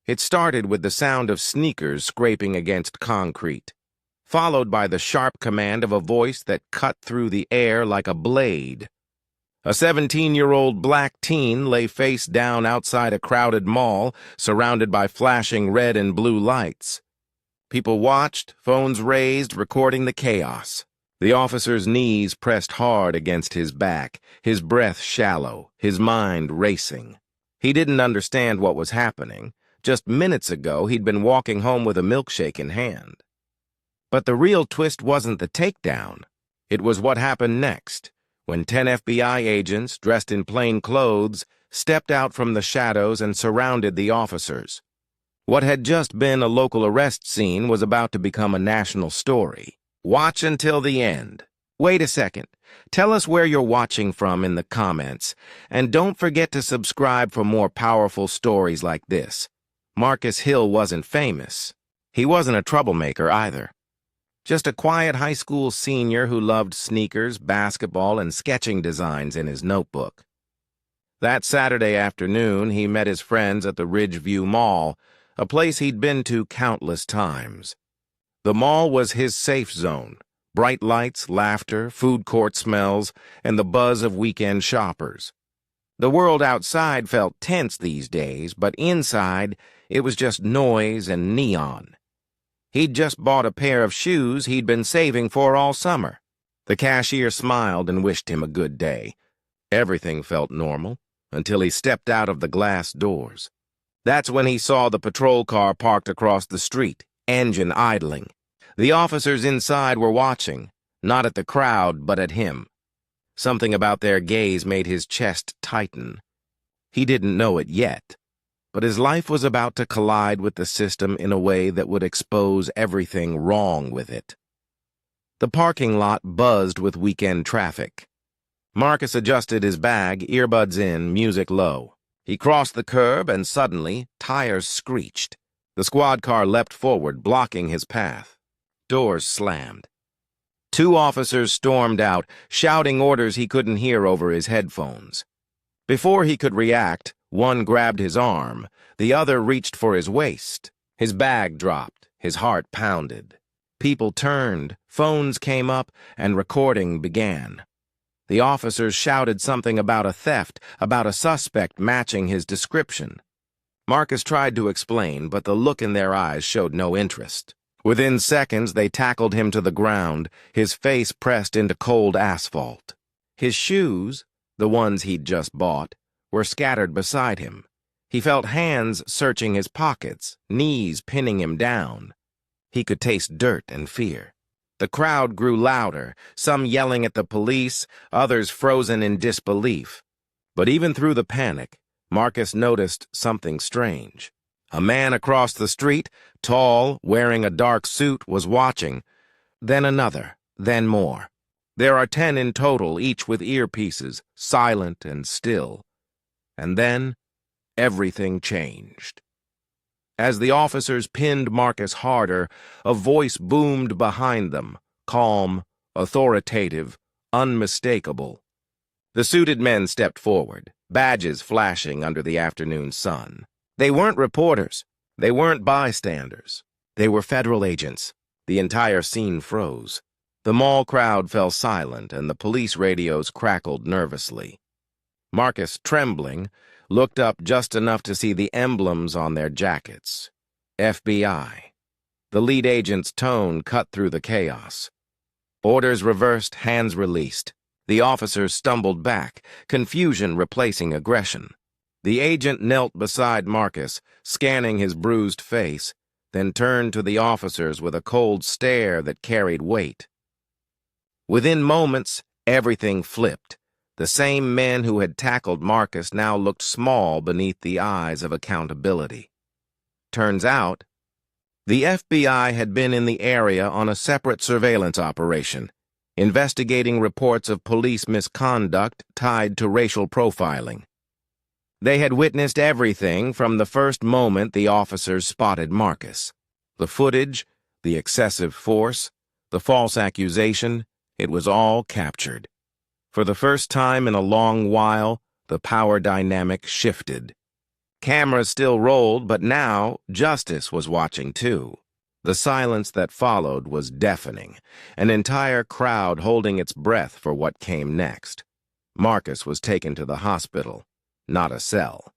It started with the sound of sneakers scraping against concrete, followed by the sharp command of a voice that cut through the air like a blade. A 17-year-old black teen lay face down outside a crowded mall, surrounded by flashing red and blue lights. People watched, phones raised, recording the chaos. The officer's knees pressed hard against his back, his breath shallow, his mind racing. He didn't understand what was happening. Just minutes ago, he'd been walking home with a milkshake in hand. But the real twist wasn't the takedown. It was what happened next, when 10 FBI agents, dressed in plain clothes, stepped out from the shadows and surrounded the officers. What had just been a local arrest scene was about to become a national story. Watch until the end. Wait a second. Tell us where you're watching from in the comments, and don't forget to subscribe for more powerful stories like this. Marcus Hill wasn't famous. He wasn't a troublemaker either. Just a quiet high school senior who loved sneakers, basketball, and sketching designs in his notebook. That Saturday afternoon, he met his friends at the Ridgeview Mall, a place he'd been to countless times. The mall was his safe zone. Bright lights, laughter, food court smells, and the buzz of weekend shoppers. The world outside felt tense these days, but inside, it was just noise and neon. He'd just bought a pair of shoes he'd been saving for all summer. The cashier smiled and wished him a good day. Everything felt normal, until he stepped out of the glass doors. That's when he saw the patrol car parked across the street, engine idling. The officers inside were watching, not at the crowd, but at him. Something about their gaze made his chest tighten. He didn't know it yet, but his life was about to collide with the system in a way that would expose everything wrong with it. The parking lot buzzed with weekend traffic. Marcus adjusted his bag, earbuds in, music low. He crossed the curb and suddenly, tires screeched. The squad car leapt forward, blocking his path. Doors slammed. 2 officers stormed out, shouting orders he couldn't hear over his headphones. Before he could react, one grabbed his arm, the other reached for his waist. His bag dropped, his heart pounded. People turned, phones came up, and recording began. The officers shouted something about a theft, about a suspect matching his description. Marcus tried to explain, but the look in their eyes showed no interest. Within seconds, they tackled him to the ground, his face pressed into cold asphalt. His shoes, the ones he'd just bought, were scattered beside him. He felt hands searching his pockets, knees pinning him down. He could taste dirt and fear. The crowd grew louder, some yelling at the police, others frozen in disbelief. But even through the panic, Marcus noticed something strange. A man across the street, tall, wearing a dark suit, was watching. Then another, then more. There are 10 in total, each with earpieces, silent and still. And then, everything changed. As the officers pinned Marcus harder, a voice boomed behind them, calm, authoritative, unmistakable. The suited men stepped forward, badges flashing under the afternoon sun. They weren't reporters. They weren't bystanders. They were federal agents. The entire scene froze. The mall crowd fell silent, and the police radios crackled nervously. Marcus, trembling, looked up just enough to see the emblems on their jackets. FBI. The lead agent's tone cut through the chaos. Orders reversed, hands released. The officers stumbled back, confusion replacing aggression. The agent knelt beside Marcus, scanning his bruised face, then turned to the officers with a cold stare that carried weight. Within moments, everything flipped. The same men who had tackled Marcus now looked small beneath the eyes of accountability. Turns out, the FBI had been in the area on a separate surveillance operation, investigating reports of police misconduct tied to racial profiling. They had witnessed everything from the first moment the officers spotted Marcus. The footage, the excessive force, the false accusation, it was all captured. For the first time in a long while, the power dynamic shifted. Cameras still rolled, but now justice was watching too. The silence that followed was deafening, an entire crowd holding its breath for what came next. Marcus was taken to the hospital, not a cell.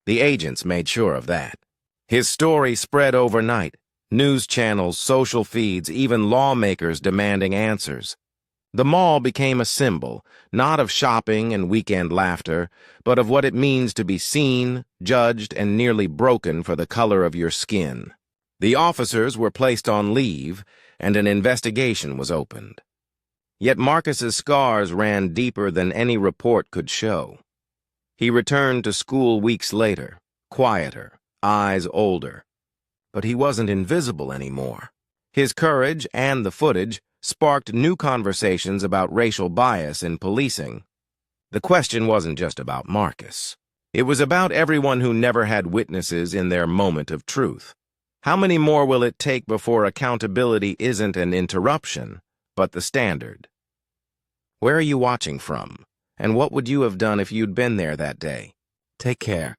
The agents made sure of that. His story spread overnight. News channels, social feeds, even lawmakers demanding answers. The mall became a symbol, not of shopping and weekend laughter, but of what it means to be seen, judged, and nearly broken for the color of your skin. The officers were placed on leave, and an investigation was opened. Yet Marcus's scars ran deeper than any report could show. He returned to school weeks later, quieter, eyes older. But he wasn't invisible anymore. His courage and the footage sparked new conversations about racial bias in policing. The question wasn't just about Marcus. It was about everyone who never had witnesses in their moment of truth. How many more will it take before accountability isn't an interruption, but the standard? Where are you watching from? And what would you have done if you'd been there that day? Take care.